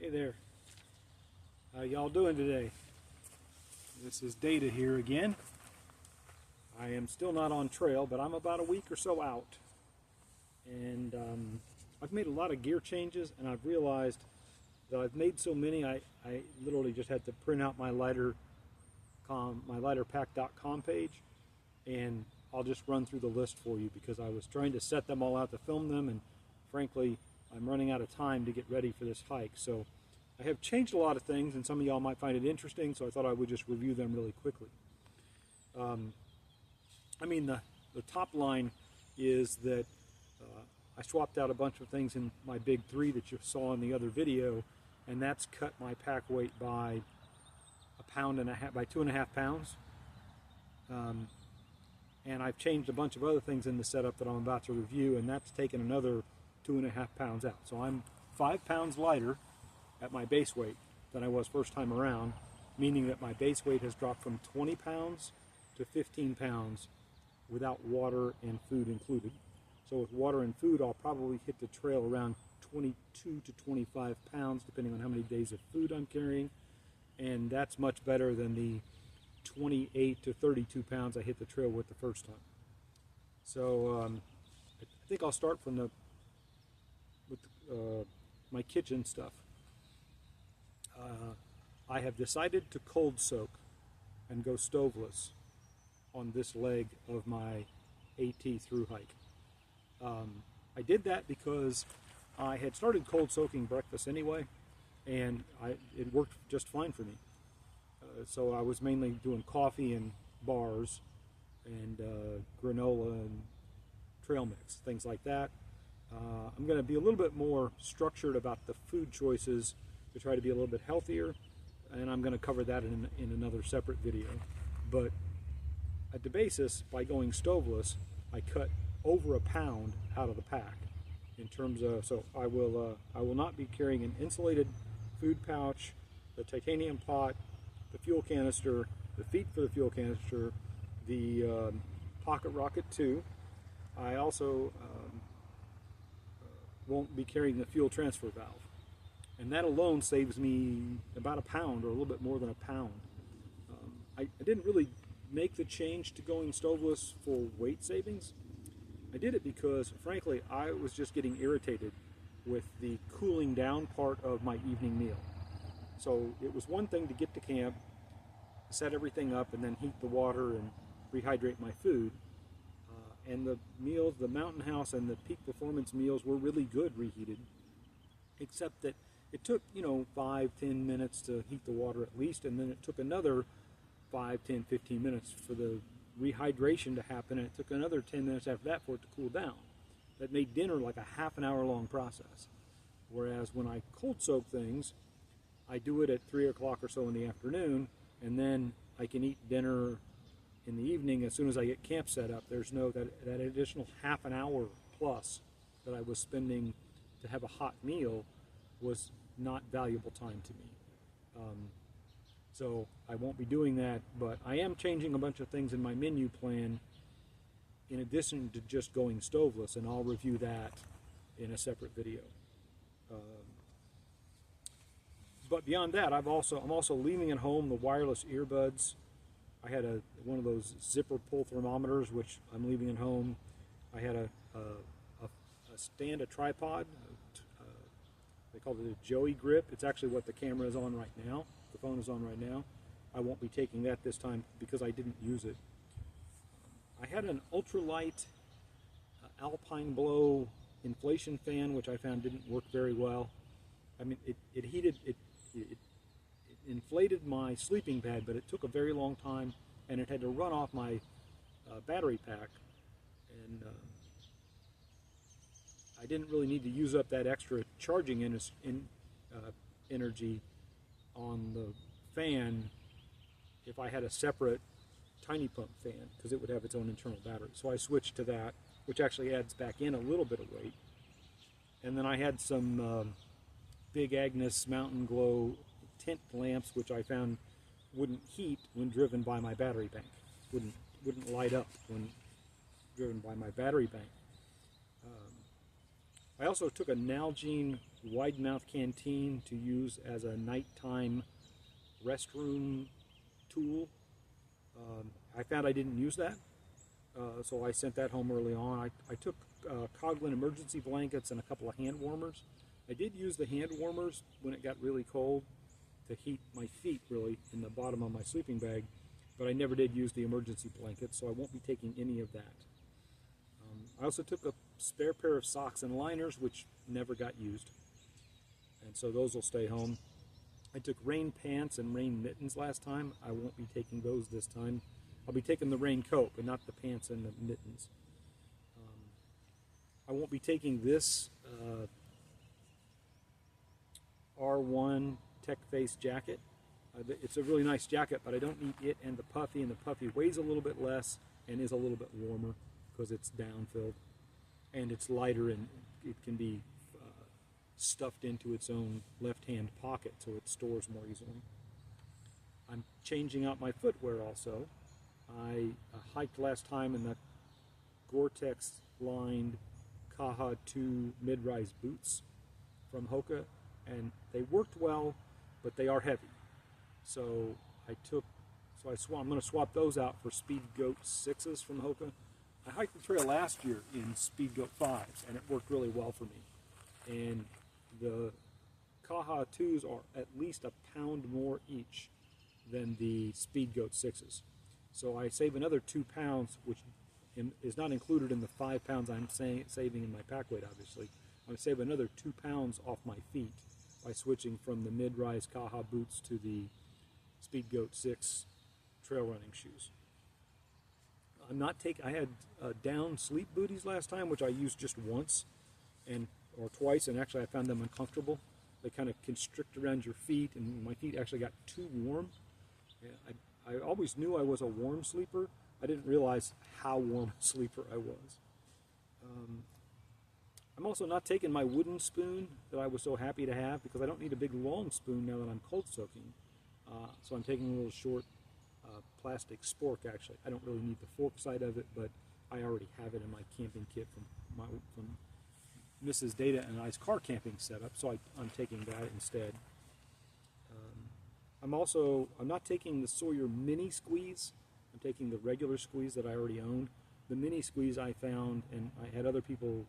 Hey there, how y'all doing today? This is Data here again. I am still not on trail, but I'm about a week or so out. And I've made a lot of gear changes, and I've realized that I've made so many, I literally just had to print out my lighterpack.com page, and I'll just run through the list for you because I was trying to set them all out to film them, and frankly, I'm running out of time to get ready for this hike. So I have changed a lot of things, and some of y'all might find it interesting, so I thought I would just review them really quickly. The top line is that I swapped out a bunch of things in my big 3 that you saw in the other video, and that's cut my pack weight by 2.5 pounds. And I've changed a bunch of other things in the setup that I'm about to review, and that's taken another 2.5 pounds out. So I'm 5 pounds lighter at my base weight than I was first time around, meaning that my base weight has dropped from 20 pounds to 15 pounds without water and food included. So with water and food, I'll probably hit the trail around 22 to 25 pounds, depending on how many days of food I'm carrying. And that's much better than the 28 to 32 pounds I hit the trail with the first time. So I think I'll start from my kitchen stuff. I have decided to cold soak and go stoveless on this leg of my AT Thru-Hike. I did that because I had started cold soaking breakfast anyway, and it worked just fine for me. So I was mainly doing coffee and bars and granola and trail mix, things like that. I'm going to be a little bit more structured about the food choices to try to be a little bit healthier, and I'm going to cover that in another separate video. But at the basis, by going stoveless, I cut over a pound out of the pack in terms of, so I will not be carrying an insulated food pouch, the titanium pot, the fuel canister, the feet for the fuel canister, the Pocket Rocket 2. I also won't be carrying the fuel transfer valve. And that alone saves me about a pound, or a little bit more than a pound. I didn't really make the change to going stoveless for weight savings. I did it because, frankly, I was just getting irritated with the cooling down part of my evening meal. So it was one thing to get to camp, set everything up, and then heat the water and rehydrate my food. And the meals, the Mountain House and the Peak Performance meals were really good reheated, except that it took, 5-10 minutes to heat the water at least, and then it took another 5-10-15 minutes for the rehydration to happen, and it took another 10 minutes after that for it to cool down. That made dinner like a half an hour long process. Whereas when I cold soak things, I do it at 3 o'clock or so in the afternoon, and then I can eat dinner in the evening as soon as I get camp set up. There's that additional half an hour plus that I was spending to have a hot meal was not valuable time to me. So I won't be doing that, but I am changing a bunch of things in my menu plan in addition to just going stoveless, and I'll review that in a separate video. But beyond that, I'm also leaving at home the wireless earbuds. I had one of those zipper pull thermometers, which I'm leaving at home. I had a tripod. They call it a Joey grip. It's actually what the camera is on right now. The phone is on right now. I won't be taking that this time because I didn't use it. I had an ultralight Alpine Blow inflation fan, which I found didn't work very well. I mean, it inflated my sleeping pad, but it took a very long time, and it had to run off my battery pack. And I didn't really need to use up that extra charging energy on the fan if I had a separate tiny pump fan, because it would have its own internal battery. So I switched to that, which actually adds back in a little bit of weight. And then I had some Big Agnes Mountain Glow tent lamps, which I found wouldn't heat when driven by my battery bank. Wouldn't light up when driven by my battery bank. I also took a Nalgene wide mouth canteen to use as a nighttime restroom tool. I found I didn't use that, so I sent that home early on. I took Coghlan emergency blankets and a couple of hand warmers. I did use the hand warmers when it got really cold to heat my feet really in the bottom of my sleeping bag, but I never did use the emergency blanket, so I won't be taking any of that. I also took a spare pair of socks and liners, which never got used, and so those will stay home. I took rain pants and rain mittens last time. I won't be taking those this time. I'll be taking the raincoat, but not the pants and the mittens. I won't be taking this R1 Tech Face jacket. It's a really nice jacket, but I don't need it and the puffy weighs a little bit less and is a little bit warmer because it's down-filled, and it's lighter and it can be stuffed into its own left-hand pocket so it stores more easily. I'm changing out my footwear also. I hiked last time in the Gore-Tex lined Kaha 2 mid-rise boots from Hoka, and they worked well, but they are heavy. So I'm going to swap those out for Speed Goat 6s from Hoka. I hiked the trail last year in Speed Goat 5s, and it worked really well for me. And the Kaha 2s are at least a pound more each than the Speed Goat 6s. So I save another 2 pounds, which is not included in the 5 pounds I'm saving in my pack weight, obviously. I'm going to save another 2 pounds off my feet by switching from the mid-rise Kaha boots to the Speed Goat 6 trail running shoes. I had down sleep booties last time, which I used just once or twice, and actually I found them uncomfortable. They kind of constrict around your feet, and my feet actually got too warm. I always knew I was a warm sleeper. I didn't realize how warm a sleeper I was. I'm also not taking my wooden spoon that I was so happy to have because I don't need a big long spoon now that I'm cold soaking. So I'm taking a little short plastic spork actually. I don't really need the fork side of it, but I already have it in my camping kit from Mrs. Data and I's car camping setup, so I'm taking that instead. I'm not taking the Sawyer mini squeeze. I'm taking the regular squeeze that I already owned. The mini squeeze I found, and I had other people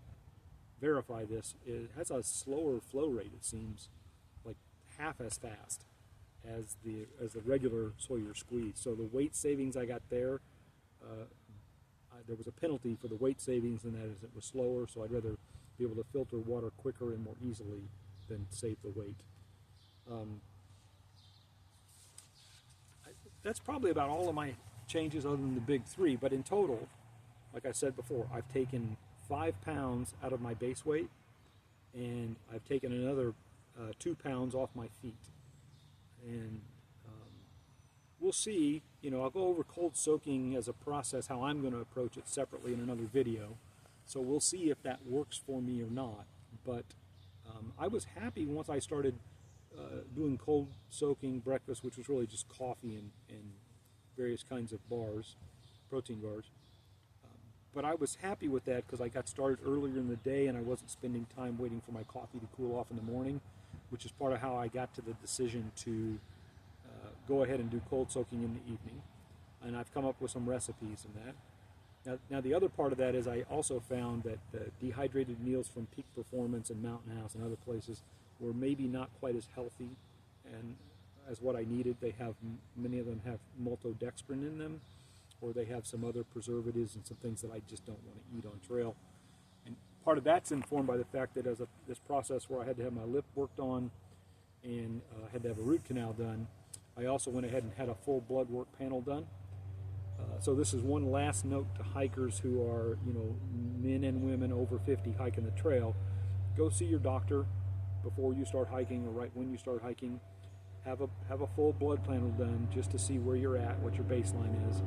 verify this, it has a slower flow rate, it seems, like half as fast as the regular Sawyer squeeze. So the weight savings I got there was a penalty for the weight savings, and that is it was slower, so I'd rather be able to filter water quicker and more easily than save the weight. That's probably about all of my changes other than the big three, but in total, like I said before, I've taken 5 pounds out of my base weight, and I've taken another 2 pounds off my feet. And we'll see, I'll go over cold soaking as a process, how I'm going to approach it separately in another video. So we'll see if that works for me or not. But I was happy once I started doing cold soaking breakfast, which was really just coffee and various kinds of bars, protein bars. But I was happy with that because I got started earlier in the day and I wasn't spending time waiting for my coffee to cool off in the morning, which is part of how I got to the decision to go ahead and do cold soaking in the evening. And I've come up with some recipes in that. Now the other part of that is I also found that the dehydrated meals from Peak Performance and Mountain House and other places were maybe not quite as healthy and as what I needed. Many of them have maltodextrin in them, or they have some other preservatives and some things that I just don't want to eat on trail. And part of that's informed by the fact that as this process where I had to have my lip worked on and had to have a root canal done, I also went ahead and had a full blood work panel done. So this is one last note to hikers who are, men and women over 50 hiking the trail. Go see your doctor before you start hiking or right when you start hiking. Have a full blood panel done just to see where you're at, what your baseline is.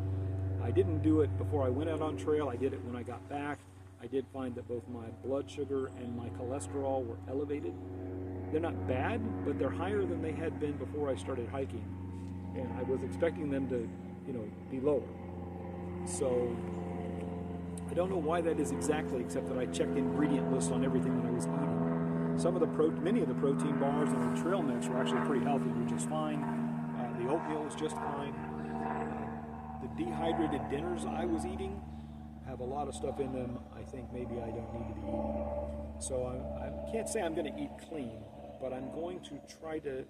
I didn't do it before I went out on trail. I did it when I got back. I did find that both my blood sugar and my cholesterol were elevated. They're not bad, but they're higher than they had been before I started hiking. And I was expecting them to, be lower. So I don't know why that is exactly, except that I checked the ingredient list on everything that I was eating. Many of the protein bars and the trail mix were actually pretty healthy, were just fine. The oatmeal was just fine. The dehydrated dinners I was eating have a lot of stuff in them I think maybe I don't need to be eating. So I can't say I'm going to eat clean, but I'm going to try to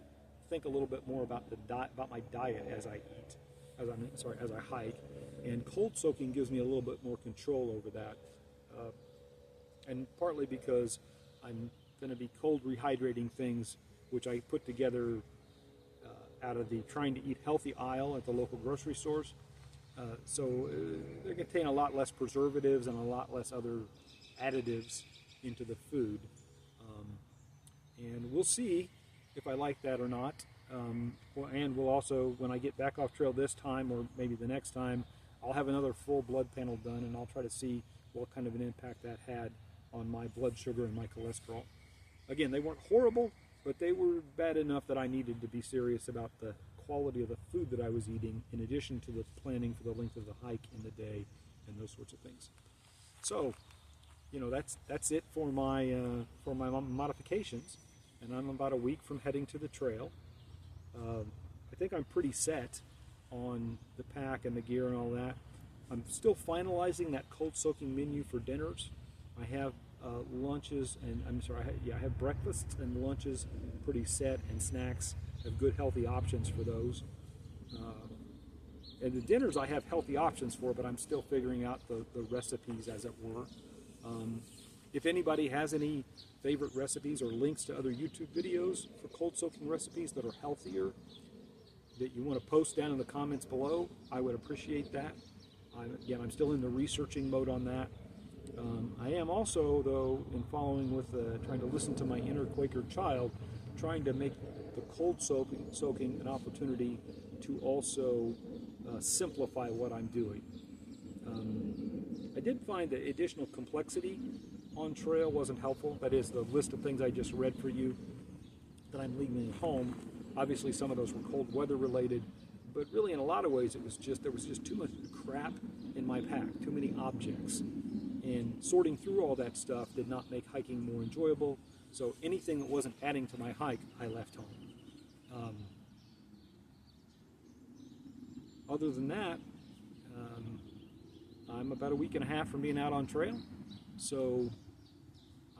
think a little bit more about my diet as I eat, as I hike. And cold soaking gives me a little bit more control over that, and partly because I'm going to be cold rehydrating things, which I put together out of the trying to eat healthy aisle at the local grocery stores. So they contain a lot less preservatives and a lot less other additives into the food. And we'll see if I like that or not. And we'll also, when I get back off trail this time, or maybe the next time, I'll have another full blood panel done, and I'll try to see what kind of an impact that had on my blood sugar and my cholesterol. Again, they weren't horrible, but they were bad enough that I needed to be serious about the quality of the food that I was eating, in addition to the planning for the length of the hike in the day and those sorts of things. So, that's it for my modifications, and I'm about a week from heading to the trail. I think I'm pretty set on the pack and the gear and all that. I'm still finalizing that cold soaking menu for dinners. I have lunches and I have breakfasts and lunches pretty set, and snacks. I have good healthy options for those. And the dinners I have healthy options for, but I'm still figuring out the recipes, as it were. If anybody has any favorite recipes or links to other YouTube videos for cold soaking recipes that are healthier that you want to post down in the comments below, I would appreciate that. I'm still in the researching mode on that. I am also, though, in following with trying to listen to my inner Quaker child, trying to make the cold soaking an opportunity to also simplify what I'm doing. I did find that additional complexity on trail wasn't helpful. That is, the list of things I just read for you that I'm leaving at home. Obviously, some of those were cold weather related, but really in a lot of ways there was just too much crap in my pack, too many objects. And sorting through all that stuff did not make hiking more enjoyable. So anything that wasn't adding to my hike, I left home. Other than that, I'm about a week and a half from being out on trail. So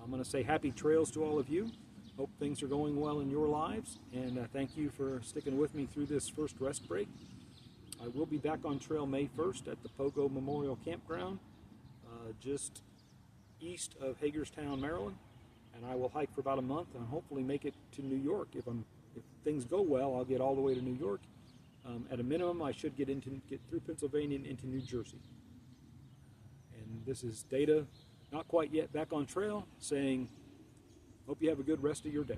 I'm going to say happy trails to all of you. Hope things are going well in your lives. And thank you for sticking with me through this first rest break. I will be back on trail May 1st at the POGO Memorial Campground, just east of Hagerstown, Maryland. And I will hike for about a month and hopefully make it to New York. If things go well, I'll get all the way to New York. At a minimum, I should get through Pennsylvania and into New Jersey. And this is Data, not quite yet back on trail, saying, hope you have a good rest of your day.